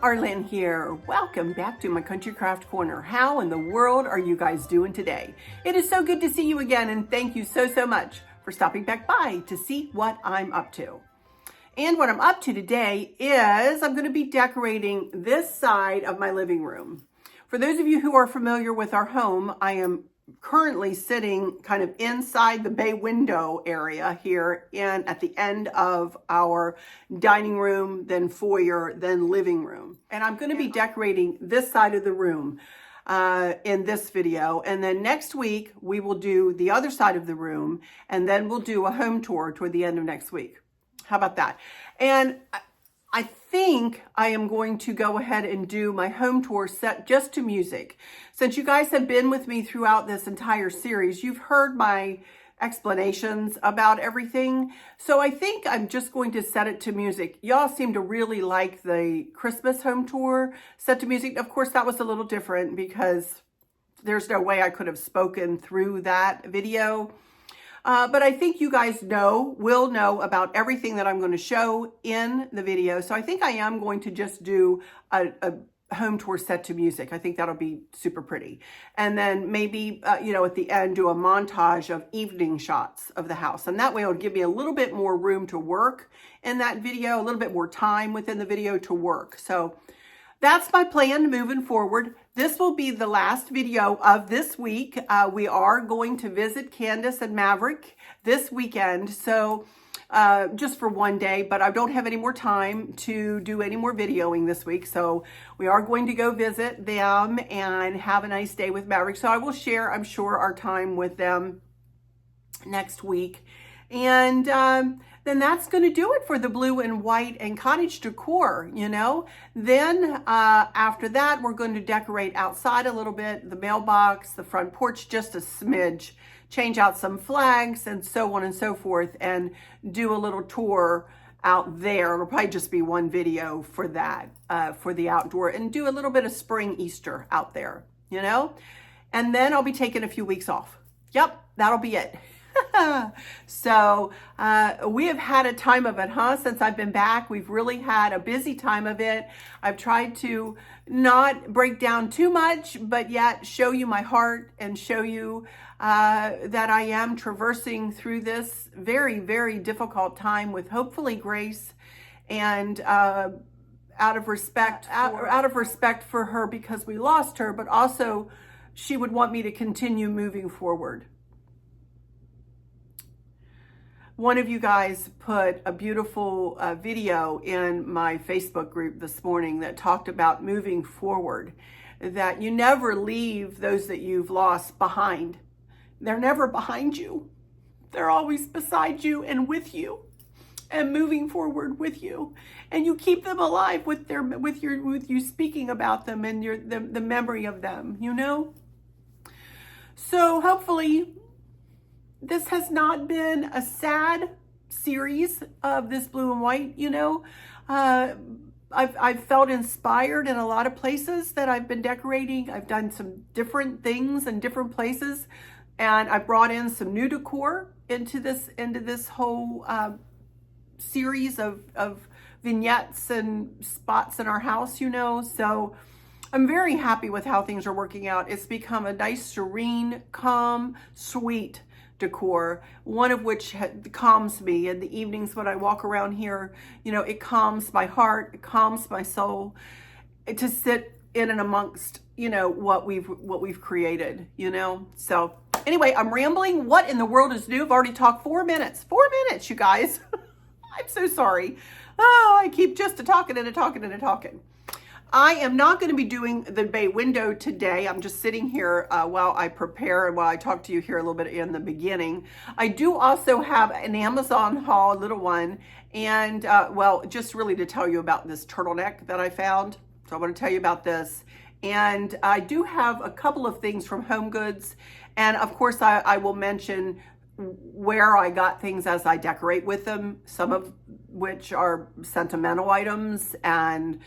Arlynn here. Welcome back to my Country Craft Corner. How in the world are you guys doing today? It is so good to see you again, and thank you so much for stopping back by to see what I'm up to. And what I'm up to today is I'm going to be decorating this side of my living room. For those of you who are familiar with our home, I am currently sitting kind of inside the bay window area here at the end of our dining room, then foyer, then living room. And I'm going to be decorating this side of the room in this video. And then next week, we will do the other side of the room, and then we'll do a home tour toward the end of next week. How about that? And I think I am going to go ahead and do my home tour set just to music. Since you guys have been with me throughout this entire series, you've heard my explanations about everything. So I think I'm just going to set it to music. Y'all seem to really like the Christmas home tour set to music. Of course, that was a little different because there's no way I could have spoken through that video. But I think you guys will know about everything that I'm going to show in the video. So I think I am going to just do a home tour set to music. I think that'll be super pretty. And then maybe, at the end, do a montage of evening shots of the house. And that way it'll give me a little bit more room to work in that video, a little bit more time within the video to work. So that's my plan moving forward. This will be the last video of this week. We are going to visit Candace and Maverick this weekend. So just for one day, but I don't have any more time to do any more videoing this week. So we are going to go visit them and have a nice day with Maverick. So I will share, I'm sure, our time with them next week. And then that's going to do it for the blue and white and cottage decor, Then after that, we're going to decorate outside a little bit, the mailbox, the front porch, just a smidge, change out some flags and so on and so forth, and do a little tour out there. It'll probably just be one video for that, for the outdoor, and do a little bit of spring Easter out there, And then I'll be taking a few weeks off. Yep, that'll be it. So we have had a time of it, since I've been back. We've really had a busy time of it. I've tried to not break down too much, but yet show you my heart and show you that I am traversing through this very, very difficult time with hopefully grace and out of respect for her, because we lost her, but also she would want me to continue moving forward. One of you guys put a beautiful video in my Facebook group this morning that talked about moving forward, that you never leave those that you've lost behind. They're never behind you. They're always beside you and with you and moving forward with you. And you keep them alive with you speaking about them and the memory of them, So hopefully this has not been a sad series of this blue and white, I've felt inspired in a lot of places that I've been decorating. I've done some different things in different places, and I brought in some new decor into this whole series of vignettes and spots in our house, So I'm very happy with how things are working out. It's become a nice, serene, calm, sweet decor, one of which calms me in the evenings when I walk around here. It calms my heart, it calms my soul to sit in and amongst, what we've created, So anyway, I'm rambling. What in the world is new? I've already talked 4 minutes. 4 minutes, you guys. I'm so sorry. Oh, I keep just talking. I am not going to be doing the bay window today. I'm just sitting here while I prepare and while I talk to you here a little bit in the beginning. I do also have an Amazon haul, a little one, and just really to tell you about this turtleneck that I found. So I want to tell you about this. And I do have a couple of things from Home Goods. And of course, I will mention where I got things as I decorate with them, some of which are sentimental items and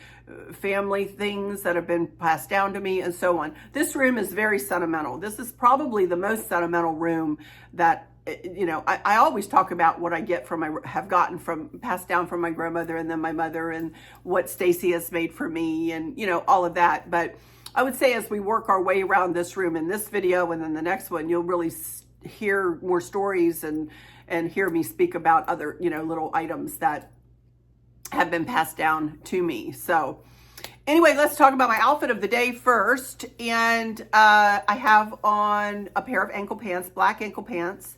family things that have been passed down to me and so on. This room is very sentimental. This is probably the most sentimental room that you know, I always talk about what I get from have gotten passed down from my grandmother and then my mother, and what Stacy has made for me, and, you know, all of that. But I would say as we work our way around this room in this video and then the next one, you'll really hear more stories and hear me speak about other, you know, little items that have been passed down to me. So anyway, let's talk about my outfit of the day first. And I have on a pair of ankle pants, black ankle pants,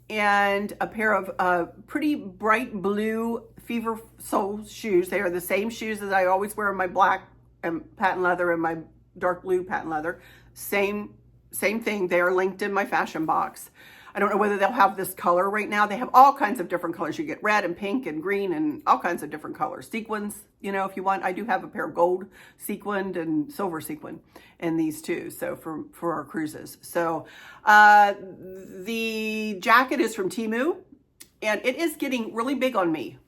and a pair of pretty bright blue Fever Sole shoes. They are the same shoes that I always wear in my black and patent leather and my dark blue patent leather. Same thing. They are linked in my fashion box. I don't know whether they'll have this color right now. They have all kinds of different colors. You get red and pink and green and all kinds of different colors. Sequins, you know, if you want. I do have a pair of gold sequined and silver sequin in these too. So for our cruises. So the jacket is from Temu, and it is getting really big on me.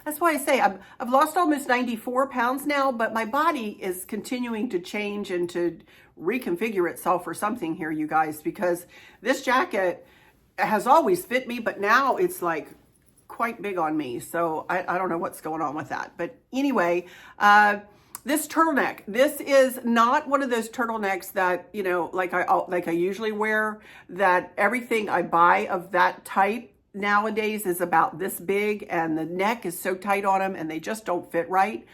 That's why I say I've lost almost 94 pounds now, but my body is continuing to change and to reconfigure itself for something here, you guys, because this jacket has always fit me, but now it's like quite big on me. So I don't know what's going on with that. But anyway, this turtleneck, this is not one of those turtlenecks that, you know, like I usually wear, that everything I buy of that type nowadays is about this big, and the neck is so tight on them and they just don't fit right.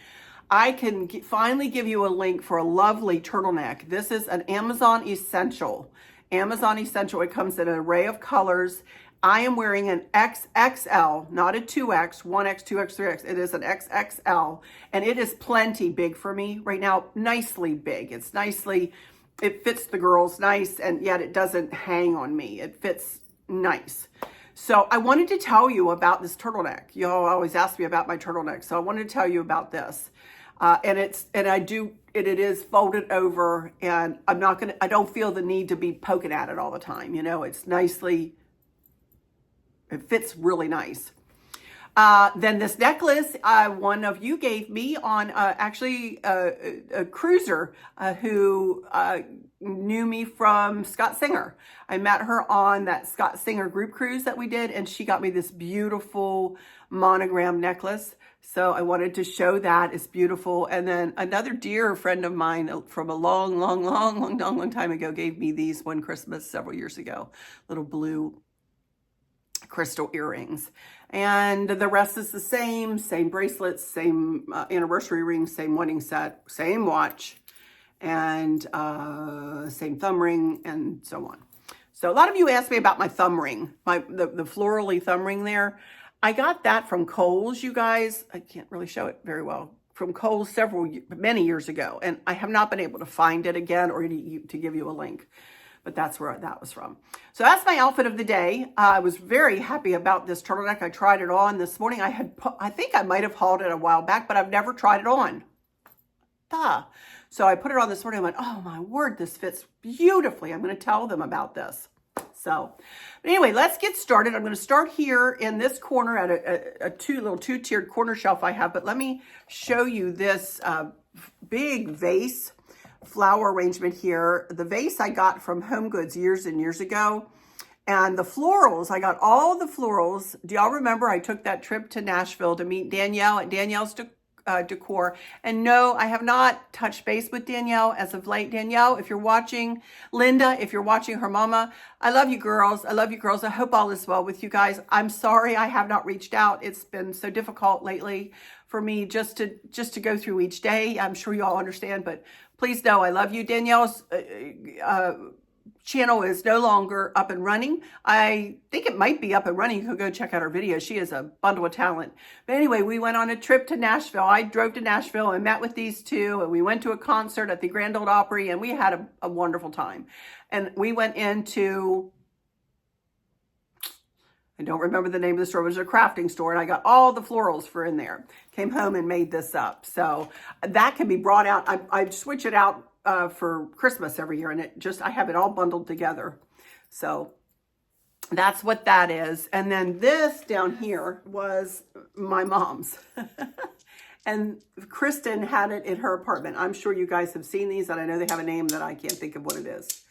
I can finally give you a link for a lovely turtleneck. This is an Amazon Essential. Amazon Essential. It comes in an array of colors. I am wearing an XXL, not a 2X, 1X, 2X, 3X. It is an XXL, and it is plenty big for me right now. Nicely big. It fits the girls nice, and yet it doesn't hang on me. It fits nice. So I wanted to tell you about this turtleneck. You all always ask me about my turtleneck, so I wanted to tell you about this. And it is folded over, and I don't feel the need to be poking at it all the time. You know, it fits really nice. Then this necklace, one of you gave me on actually a cruiser who knew me from Scott Singer. I met her on that Scott Singer group cruise that we did, and she got me this beautiful monogram necklace. So I wanted to show that. It's beautiful. And then another dear friend of mine from a long time ago gave me these one Christmas several years ago, little blue crystal earrings. And the rest is the same bracelets, same anniversary ring, same wedding set, same watch, and same thumb ring, and so on. So a lot of you asked me about my thumb ring, the florally thumb ring there. I got that from Kohl's, you guys. I can't really show it very well. From Kohl's many years ago, and I have not been able to find it again or to give you a link. But that's where that was from. So that's my outfit of the day. I was very happy about this turtleneck. I tried it on this morning. I think I might have hauled it a while back, but I've never tried it on. So I put it on this morning. I went, oh my word, this fits beautifully. I'm going to tell them about this. So, but anyway, let's get started. I'm going to start here in this corner at a two-tiered corner shelf I have. But let me show you this big vase flower arrangement here. The vase I got from Home Goods years and years ago. And the florals, I got all the florals. Do y'all remember I took that trip to Nashville to meet Danielle at Danielle's Decor? And no, I have not touched base with Danielle as of late. Danielle, if you're watching, Linda, if you're watching, her mama, I love you girls. I love you girls. I hope all is well with you guys. I'm sorry I have not reached out. It's been so difficult lately for me just to go through each day. I'm sure you all understand, but please know I love you. Danielle's channel is no longer up and running. I think it might be up and running. You could go check out her videos. She is a bundle of talent. But anyway, we went on a trip to Nashville. I drove to Nashville and met with these two, and we went to a concert at the Grand Ole Opry, and we had a wonderful time. And we went into, I don't remember the name of the store. It was a crafting store, and I got all the florals for in there. Came home and made this up. So that can be brought out. I switch it out for Christmas every year, and I have it all bundled together. So that's what that is. And then this down here was my mom's. And Christin had it in her apartment. I'm sure you guys have seen these, and I know they have a name that I can't think of what it is.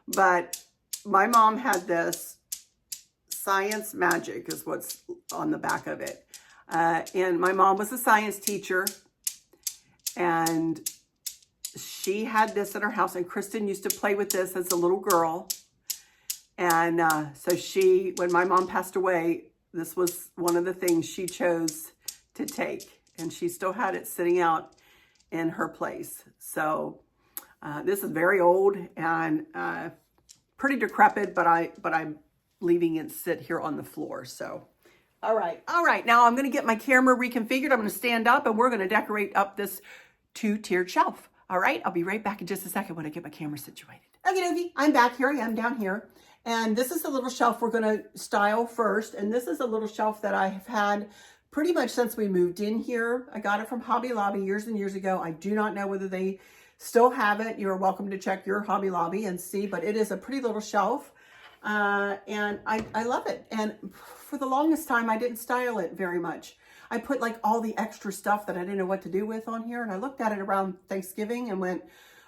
But my mom had this Science Magic is what's on the back of it. And my mom was a science teacher, and she had this in her house, and Christin used to play with this as a little girl. And so when my mom passed away, this was one of the things she chose to take, and she still had it sitting out in her place. So this is very old and pretty decrepit, but I'm leaving it sit here on the floor. So, all right. Now I'm going to get my camera reconfigured. I'm going to stand up, and we're going to decorate up this 2-tiered shelf. All right. I'll be right back in just a second when I get my camera situated. Okay, I'm back. Here I am down here. And this is the little shelf we're going to style first. And this is a little shelf that I have had pretty much since we moved in here. I got it from Hobby Lobby years and years ago. I do not know whether they still have it. You're welcome to check your Hobby Lobby and see, but it is a pretty little shelf. And I love it. And for the longest time, I didn't style it very much. I put like all the extra stuff that I didn't know what to do with on here. And I looked at it around Thanksgiving and went,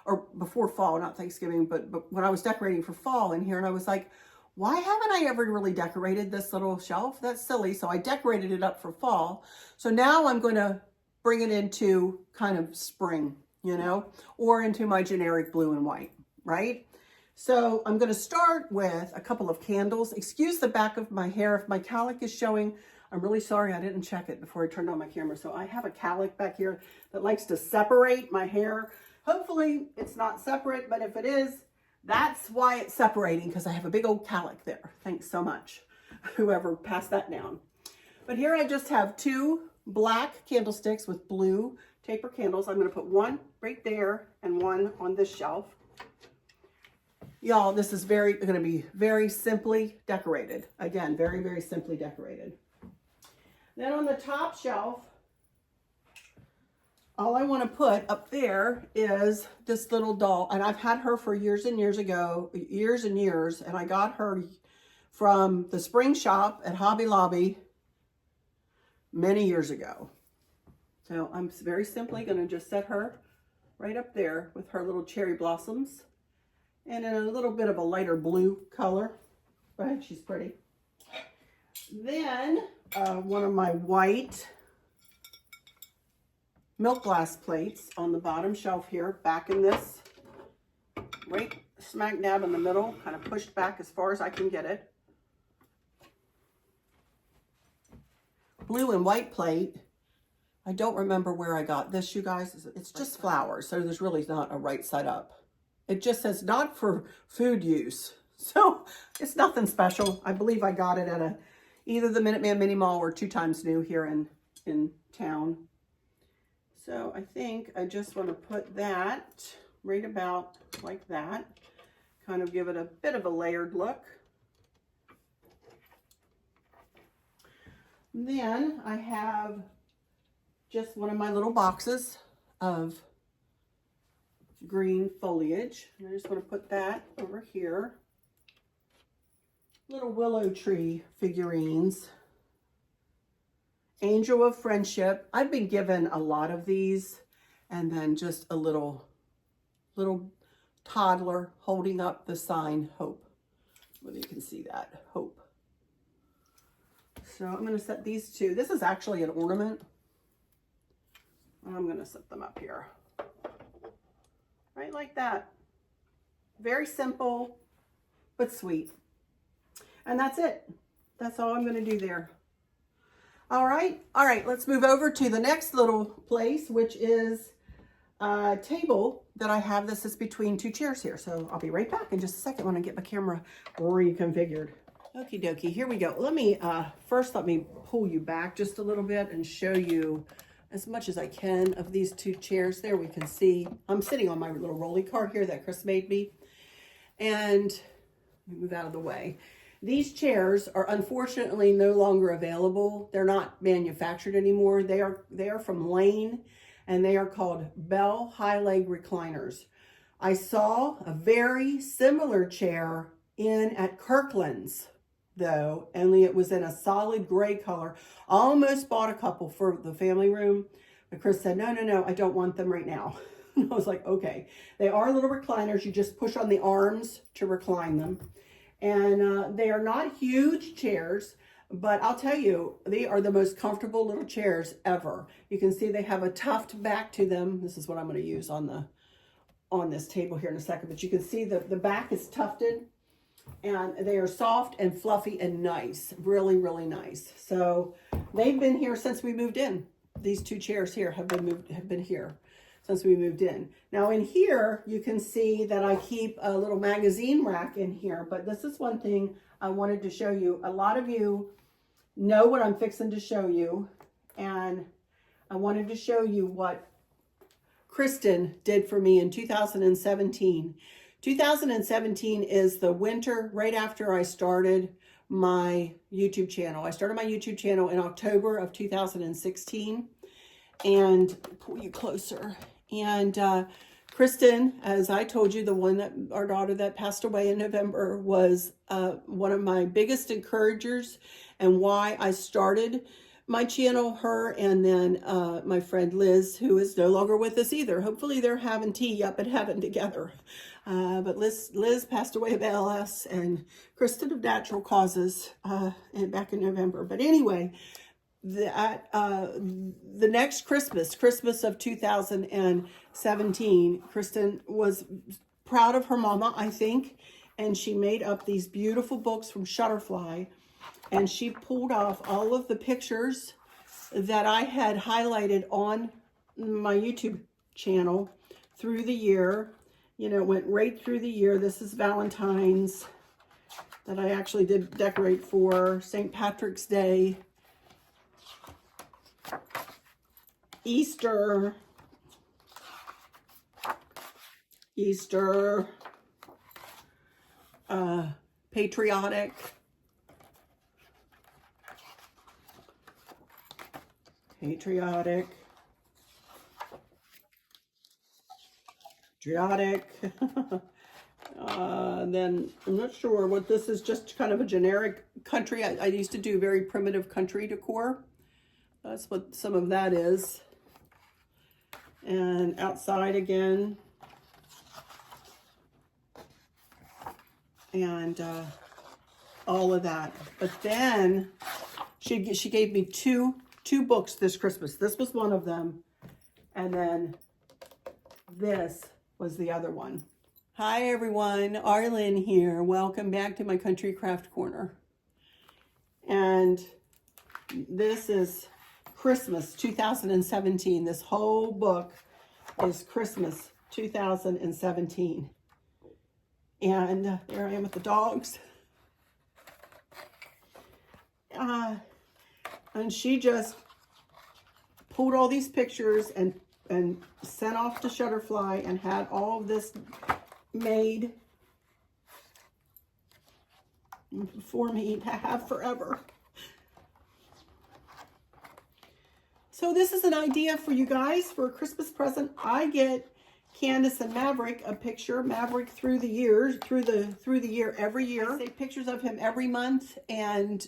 or before fall, not Thanksgiving, but when I was decorating for fall in here, and I was like, why haven't I ever really decorated this little shelf? That's silly. So I decorated it up for fall. So now I'm going to bring it into kind of spring, you know, or into my generic blue and white, right? So I'm going to start with a couple of candles. Excuse the back of my hair if my cowlick is showing. I'm really sorry, I didn't check it before I turned on my camera. So I have a cowlick back here that likes to separate my hair. Hopefully it's not separate, but if it is, that's why it's separating, because I have a big old cowlick there. Thanks so much, whoever passed that down. But here I just have 2 black candlesticks with blue taper candles. I'm going to put one right there and one on this shelf. Y'all, this is going to be very simply decorated. Again, very, very simply decorated. Then on the top shelf, all I want to put up there is this little doll. And I've had her for years and years, and I got her from the spring shop at Hobby Lobby many years ago. So I'm very simply going to just set her right up there with her little cherry blossoms and in a little bit of a lighter blue color. Right, she's pretty. Then one of my white milk glass plates on the bottom shelf here, back in this, right smack dab in the middle, kind of pushed back as far as I can get it. Blue and white plate. I don't remember where I got this, you guys. It's just flowers, so there's really not a right side up. It just says not for food use. So it's nothing special. I believe I got it at either the Minuteman Mini Mall or 2 Times New here in town. So I think I just want to put that right about like that. Kind of give it a bit of a layered look. Then I have just one of my little boxes of green foliage. And I just want to put that over here. Little willow tree figurines. Angel of Friendship. I've been given a lot of these, and then just a little toddler holding up the sign Hope. Whether you can see that, Hope. So I'm going to set these 2. This is actually an ornament. I'm going to set them up here. Right like that. Very simple, but sweet. And that's it. That's all I'm going to do there. All right, let's move over to the next little place, which is a table that I have. This is between 2 chairs here. So I'll be right back in just a second when I get my camera reconfigured. Okie dokie, here we go. Let me pull you back just a little bit and show you as much as I can of these 2 chairs. There we can see, I'm sitting on my little rolly cart here that Chris made me. And let me move out of the way. These chairs are unfortunately no longer available. They're not manufactured anymore. They are from Lane, and they are called Bell High Leg Recliners. I saw a very similar chair at Kirkland's, though, only it was in a solid gray color. I almost bought a couple for the family room, but Chris said, no, I don't want them right now. I was like, okay. They are little recliners. You just push on the arms to recline them. And they are not huge chairs, but I'll tell you, they are the most comfortable little chairs ever. You can see they have a tuft back to them. This is what I'm going to use on this table here in a second, but you can see the back is tufted, and they are soft and fluffy and nice. Really, really nice. So they've been here since we moved in. These two chairs here have been here since we moved in. Now in here, you can see that I keep a little magazine rack in here, but this is one thing I wanted to show you. A lot of you know what I'm fixing to show you, and I wanted to show you what Christin did for me in 2017. 2017 is the winter right after I started my YouTube channel. I started my YouTube channel in October of 2016, and pull you closer. And Christin, as I told you, the one that our daughter that passed away in November, was one of my biggest encouragers and why I started my channel. Her, and then my friend Liz, who is no longer with us either. Hopefully they're having tea up in heaven together. But Liz passed away of ALS, and Christin of natural causes back in November. But anyway, the next Christmas of 2017, Christin was proud of her mama, I think, and she made up these beautiful books from Shutterfly, and she pulled off all of the pictures that I had highlighted on my YouTube channel through the year. You know, went right through the year. This is Valentine's that I actually did decorate for, St. Patrick's Day, Easter, patriotic, then I'm not sure what this is, just kind of a generic country. I used to do very primitive country decor. That's what some of that is. And outside again. And all of that. But then she gave me two books this Christmas. This was one of them. And then this was the other one. Hi everyone, Arlynn here. Welcome back to my Country Craft Corner. And this is Christmas 2017. This whole book is Christmas 2017. And there I am with the dogs. And she just pulled all these pictures and sent off to Shutterfly and had all of this made for me to have forever. So this is an idea for you guys for a Christmas present. I get Candace and Maverick a picture, Maverick through the years, through the year, every year. I take pictures of him every month and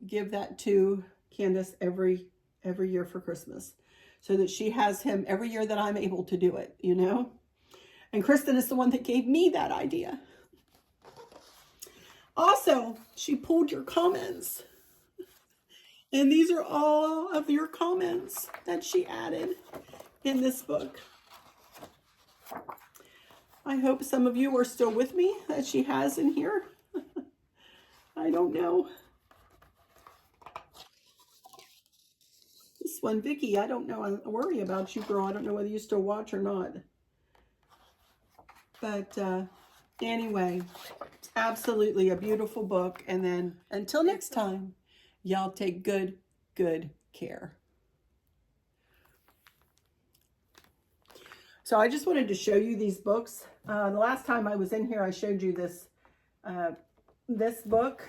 give that to Candace every year for Christmas, so that she has him every year that I'm able to do it, you know? And Christin is the one that gave me that idea. Also, she pulled your comments. And these are all of your comments that she added in this book. I hope some of you are still with me that she has in here. I don't know. This one, Vicky, I don't know. I worry about you, girl. I don't know whether you still watch or not. But anyway, it's absolutely a beautiful book. And then until next time, y'all take good care. So I just wanted to show you these books. The last time I was in here, I showed you this this book.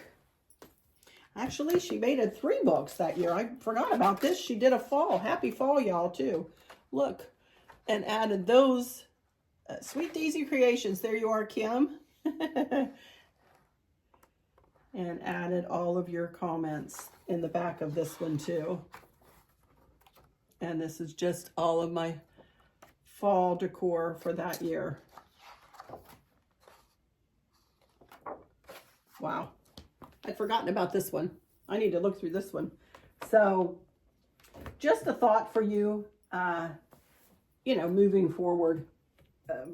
Actually, she made 3 books that year. I forgot about this. She did a fall. Happy fall, y'all, too. Look, and added those Sweet Daisy Creations. There you are, Kim. And added all of your comments in the back of this one, too. And this is just all of my fall decor for that year. Wow. I'd forgotten about this one. I need to look through this one. So just a thought for you, you know, moving forward.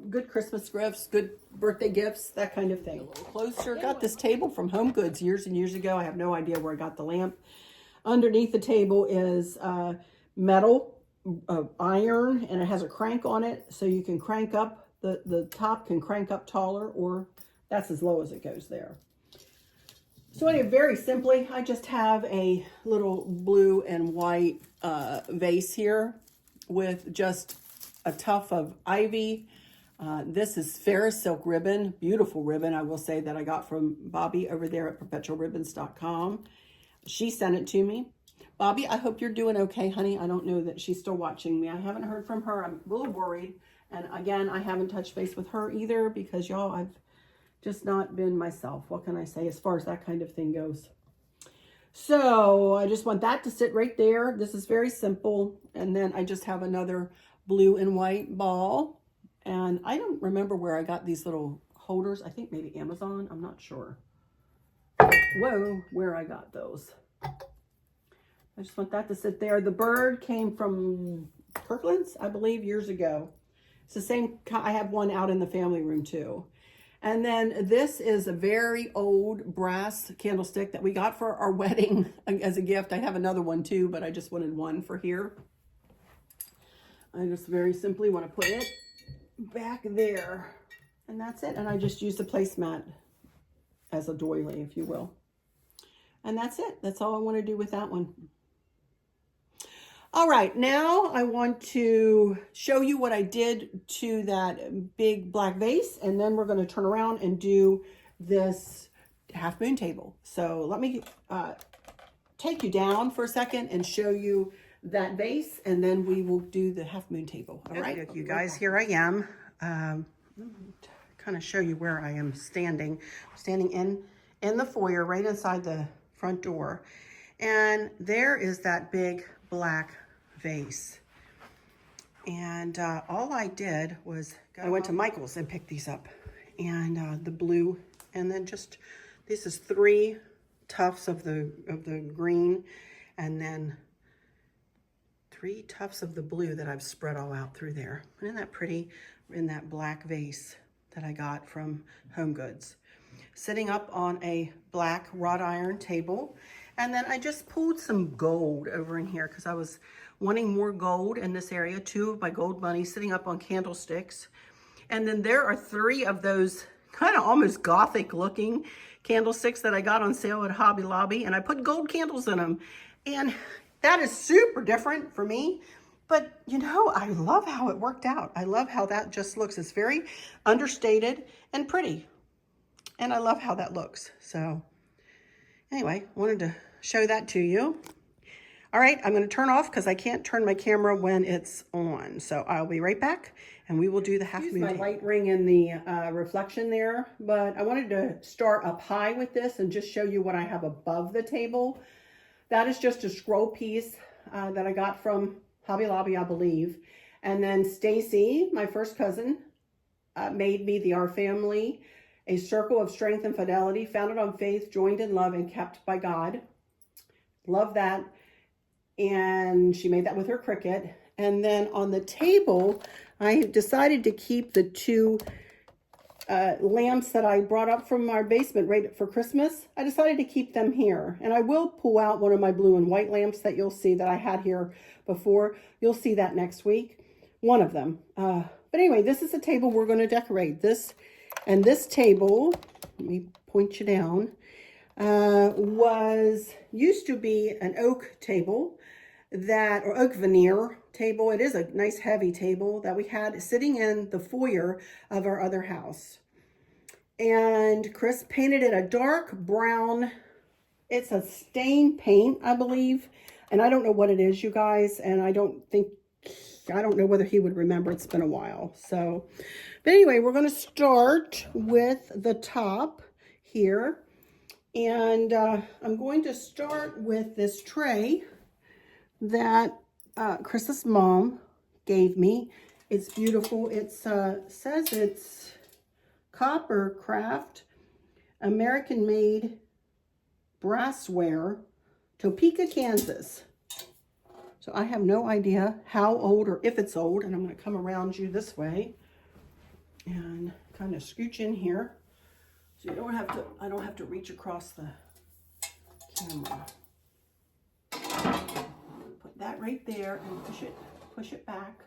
Good Christmas gifts, good birthday gifts, that kind of thing. A little closer. Got this table from Home Goods years and years ago. I have no idea where I got the lamp. Underneath the table is metal, iron, and it has a crank on it, so you can crank up, the top can crank up taller, or that's as low as it goes there. So anyway, very simply, I just have a little blue and white vase here with just a tuft of ivy. This is Ferris silk ribbon, beautiful ribbon, I will say, that I got from Bobby over there at perpetualribbons.com. She sent it to me. Bobby, I hope you're doing okay, honey. I don't know that she's still watching me. I haven't heard from her. I'm a little worried. And again, I haven't touched base with her either because, y'all, I've just not been myself. What can I say as far as that kind of thing goes? So I just want that to sit right there. This is very simple. And then I just have another blue and white ball. And I don't remember where I got these little holders. I think maybe Amazon. I'm not sure. Whoa, where I got those. I just want that to sit there. The bird came from Kirkland's, I believe, years ago. It's the same. I have one out in the family room too. And then this is a very old brass candlestick that we got for our wedding as a gift. I have another one too, but I just wanted one for here. I just very simply want to put it back there. And that's it. And I just used a placemat as a doily, if you will. And that's it. That's all I want to do with that one. All right, now I want to show you what I did to that big black vase, and then we're going to turn around and do this half moon table. So let me take you down for a second and show you that vase, and then we will do the half moon table. All right, you guys, here I am. Kind of show you where I am standing. I'm standing in the foyer, right inside the front door, and there is that big black vase. And all I did was I went to Michael's and picked these up, and the blue, and then just this is 3 tufts of the green, and then 3 tufts of the blue that I've spread all out through there. Isn't that pretty? In that black vase that I got from Home Goods, sitting up on a black wrought iron table. And then I just pulled some gold over in here because I was wanting more gold in this area. 2 of my gold bunnies sitting up on candlesticks. And then there are 3 of those kind of almost gothic looking candlesticks that I got on sale at Hobby Lobby. And I put gold candles in them. And that is super different for me. But, you know, I love how it worked out. I love how that just looks. It's very understated and pretty. And I love how that looks. So anyway, wanted to show that to you. All right, I'm going to turn off because I can't turn my camera when it's on. So I'll be right back, and we will do the half moon. My light ring in the reflection there, but I wanted to start up high with this and just show you what I have above the table. That is just a scroll piece that I got from Hobby Lobby, I believe. And then Stacy, my first cousin, made me the Our Family, a circle of strength and fidelity, founded on faith, joined in love, and kept by God. Love that. And she made that with her Cricut. And then on the table, I decided to keep the 2 lamps that I brought up from our basement right for Christmas. I decided to keep them here. And I will pull out one of my blue and white lamps that you'll see that I had here before. You'll see that next week. One of them. But anyway, this is the table we're going to decorate. This table, let me point you down, used to be an oak table or oak veneer table. It is a nice heavy table that we had sitting in the foyer of our other house. And Chris painted it a dark brown. It's a stain paint, I believe. And I don't know what it is, you guys. And I don't know whether he would remember. It's been a while. So, but anyway, we're going to start with the top here. And I'm going to start with this tray that Chris's mom gave me. It's beautiful. It says it's copper craft American-made brassware, Topeka, Kansas. So I have no idea how old or if it's old, and I'm going to come around you this way and kind of scooch in here so you don't have to, I don't have to reach across the camera. Put that right there and push it back.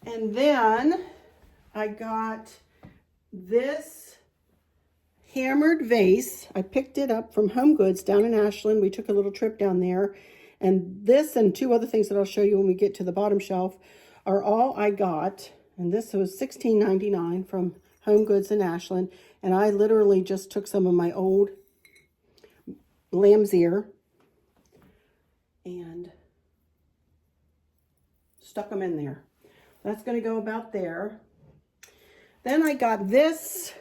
And then I got this hammered vase. I picked it up from Home Goods down in Ashland. We took a little trip down there. And this and two other things that I'll show you when we get to the bottom shelf are all I got. And this was $16.99 from Home Goods in Ashland. And I literally just took some of my old lamb's ear and stuck them in there. That's going to go about there. Then I got this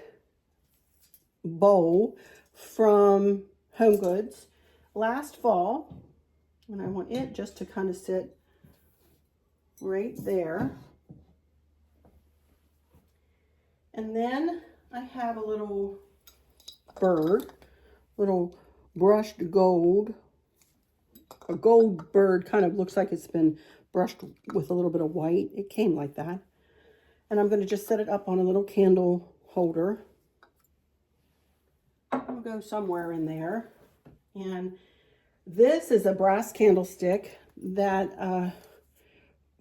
bowl from Home Goods last fall, and I want it just to kind of sit right there. And then I have a little bird, little brushed gold. A gold bird, kind of looks like it's been brushed with a little bit of white. It came like that. And I'm going to just set it up on a little candle holder. I'll go somewhere in there. And this is a brass candlestick that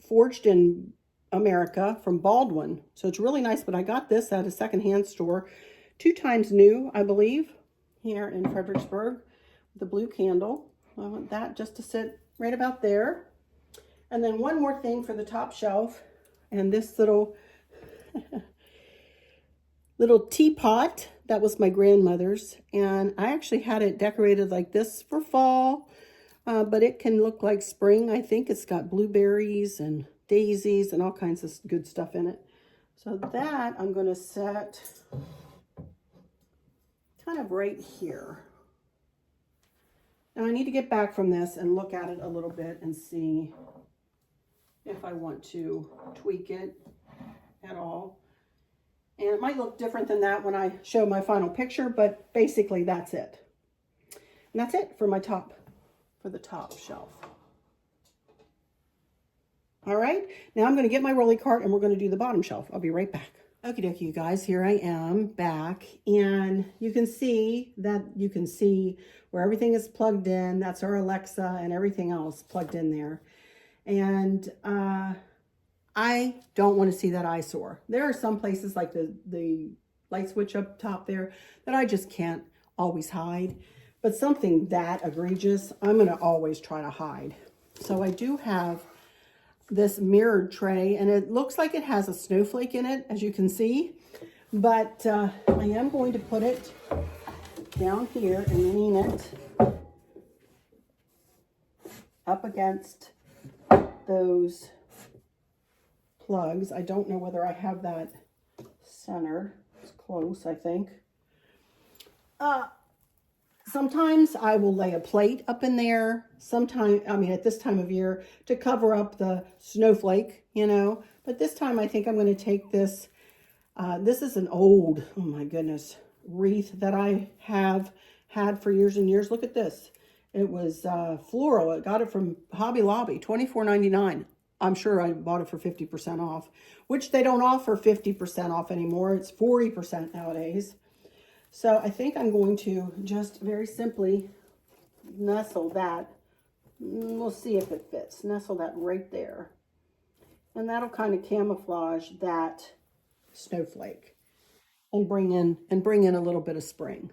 forged in America from Baldwin. So it's really nice, but I got this at a secondhand store, 2 times new, I believe, here in Fredericksburg, with the blue candle. I want that just to sit right about there. And then one more thing for the top shelf, and this little little teapot that was my grandmother's, and I actually had it decorated like this for fall, but it can look like spring. I think it's got blueberries and daisies and all kinds of good stuff in it. So that I'm going to set kind of right here. Now I need to get back from this and look at it a little bit and see if I want to tweak it at all. And it might look different than that when I show my final picture, but basically that's it. And that's it for my top, for the top shelf. All right, now I'm going to get my rolly cart and we're going to do the bottom shelf. I'll be right back. Okie dokie, you guys, here I am back, and you can see where everything is plugged in. That's our Alexa and everything else plugged in there. And I don't want to see that eyesore. There are some places like the light switch up top there that I just can't always hide. But something that egregious, I'm going to always try to hide. So I do have this mirrored tray, and it looks like it has a snowflake in it, as you can see. But I am going to put it down here and lean it up against those plugs. I don't know whether I have that centered. It's close, I think. Sometimes I will lay a plate up in there. Sometimes, I mean, at this time of year, to cover up the snowflake, you know. But this time I think I'm going to take this. This is an old, oh my goodness, wreath that I have had for years and years. Look at this. It was floral. I got it from Hobby Lobby, $24.99. I'm sure I bought it for 50% off, which they don't offer 50% off anymore. It's 40% nowadays. So I think I'm going to just very simply nestle that. We'll see if it fits. Nestle that right there. And that'll kind of camouflage that snowflake and bring in a little bit of spring.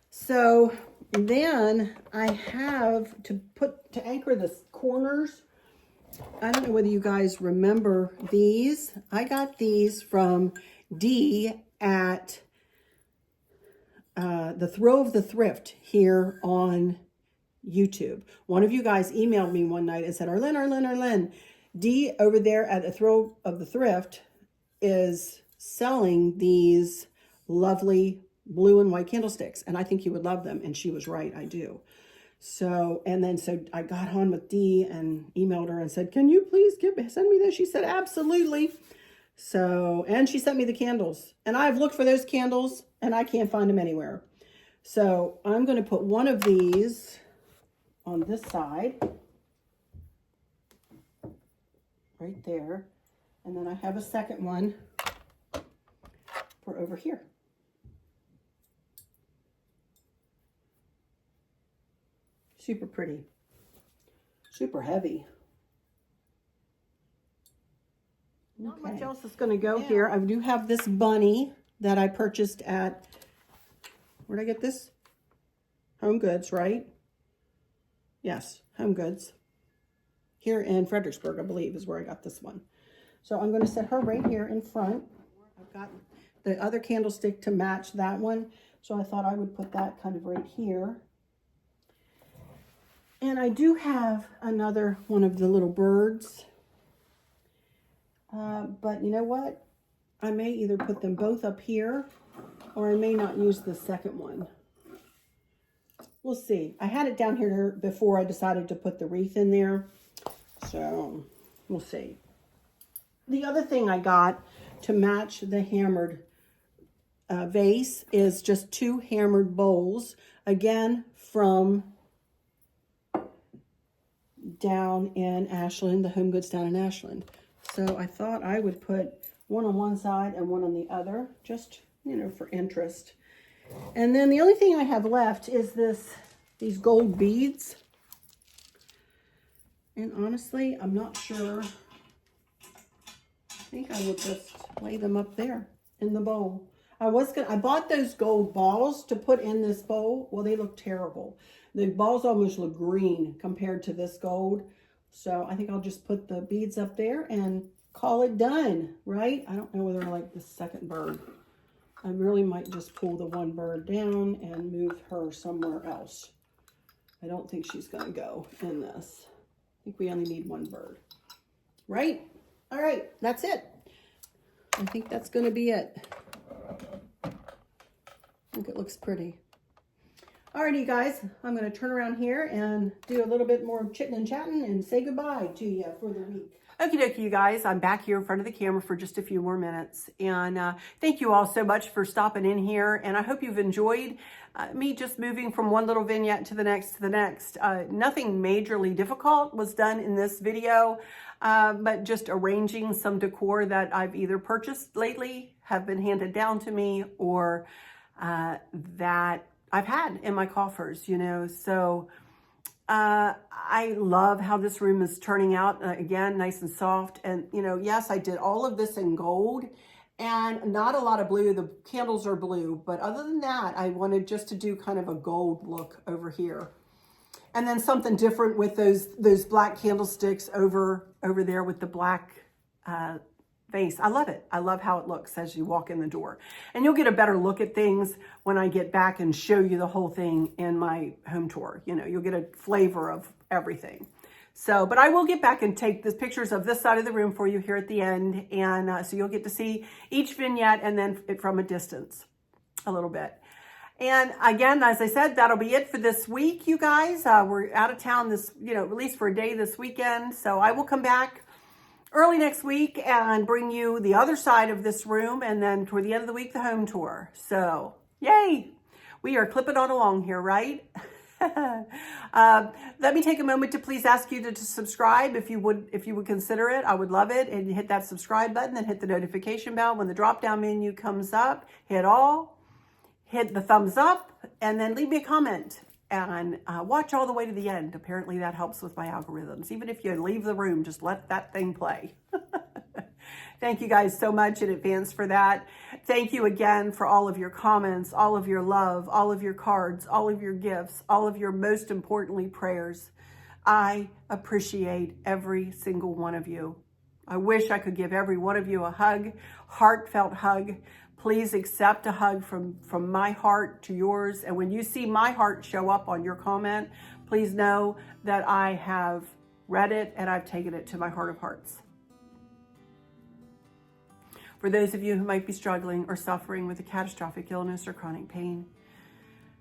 So then I have to anchor the corners. I don't know whether you guys remember these. I got these from Dee at the Throw of the Thrift here on YouTube. One of you guys emailed me one night and said, Arlynn, Dee over there at the Throw of the Thrift is selling these lovely blue and white candlesticks, and I think you would love them. And she was right, I do. So I got on with Dee and emailed her and said, can you please send me this? She said, absolutely. So, and she sent me the candles. And I've looked for those candles and I can't find them anywhere. So I'm going to put one of these on this side. Right there. And then I have a second one for over here. Super pretty. Super heavy. Not much else is going to go here. I do have this bunny that I purchased at, where'd I get this? Home Goods, right? Yes, Home Goods. Here in Fredericksburg, I believe, is where I got this one. So I'm going to set her right here in front. I've got the other candlestick to match that one. So I thought I would put that kind of right here. And I do have another one of the little birds. But you know what? I may either put them both up here or I may not use the second one. We'll see. I had it down here before I decided to put the wreath in there. So we'll see. The other thing I got to match the hammered vase is just 2 hammered bowls. Again, from down in Ashland, the Home Goods down in Ashland. So I thought I would put one on one side and one on the other, just, you know, for interest. And then the only thing I have left is these gold beads. And honestly, I'm not sure. I think I will just lay them up there in the bowl. I bought those gold balls to put in this bowl. Well, they look terrible. The balls almost look green compared to this gold. So I think I'll just put the beads up there and call it done, right? I don't know whether I like the second bird. I really might just pull the one bird down and move her somewhere else. I don't think she's going to go in this. I think we only need one bird, right? All right, that's it. I think that's going to be it. I think it looks pretty. Alrighty, you guys, I'm going to turn around here and do a little bit more chitting and chatting and say goodbye to you for the week. Okie dokie, you guys. I'm back here in front of the camera for just a few more minutes. And thank you all so much for stopping in here. And I hope you've enjoyed me just moving from one little vignette to the next to the next. Nothing majorly difficult was done in this video, but just arranging some decor that I've either purchased lately, have been handed down to me, or that I've had in my coffers, you know. So I love how this room is turning out. Again, nice and soft. And, you know, yes, I did all of this in gold and not a lot of blue. The candles are blue, but other than that, I wanted just to do kind of a gold look over here. And then something different with those black candlesticks over there with the black vase. I love it. I love how it looks as you walk in the door. And you'll get a better look at things when I get back and show you the whole thing in my home tour. You know, you'll get a flavor of everything. So, but I will get back and take the pictures of this side of the room for you here at the end. And so you'll get to see each vignette and then from a distance a little bit. And again, as I said, that'll be it for this week, you guys. We're out of town this, you know, at least for a day this weekend. So I will come back early next week and bring you the other side of this room, and then toward the end of the week, the home tour. So, yay! We are clipping on along here, right? Let me take a moment to please ask you to subscribe if you would consider it. I would love it. And hit that subscribe button, then hit the notification bell. When the drop-down menu comes up, hit all, hit the thumbs up, and then leave me a comment. And watch all the way to the end. Apparently that helps with my algorithms. Even if you leave the room, just let that thing play. Thank you guys so much in advance for that. Thank you again for all of your comments, all of your love, all of your cards, all of your gifts, all of your, most importantly, prayers. I appreciate every single one of you. I wish I could give every one of you a hug, heartfelt hug. Please accept a hug from my heart to yours. And when you see my heart show up on your comment, please know that I have read it and I've taken it to my heart of hearts. For those of you who might be struggling or suffering with a catastrophic illness or chronic pain,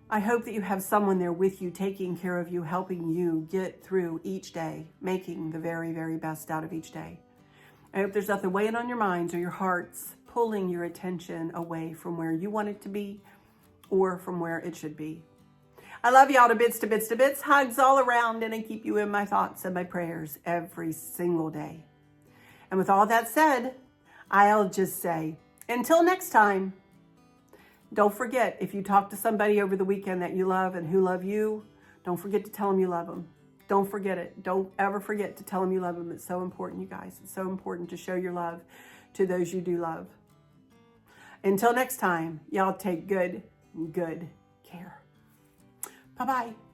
I hope that you have someone there with you, taking care of you, helping you get through each day, making the very, very best out of each day. I hope there's nothing weighing on your minds or your hearts, pulling your attention away from where you want it to be or from where it should be. I love y'all to bits, to bits, to bits. Hugs all around, and I keep you in my thoughts and my prayers every single day. And with all that said, I'll just say, until next time, don't forget, if you talk to somebody over the weekend that you love and who love you, don't forget to tell them you love them. Don't forget it. Don't ever forget to tell them you love them. It's so important, you guys. It's so important to show your love to those you do love. Until next time, y'all take good care. Bye-bye.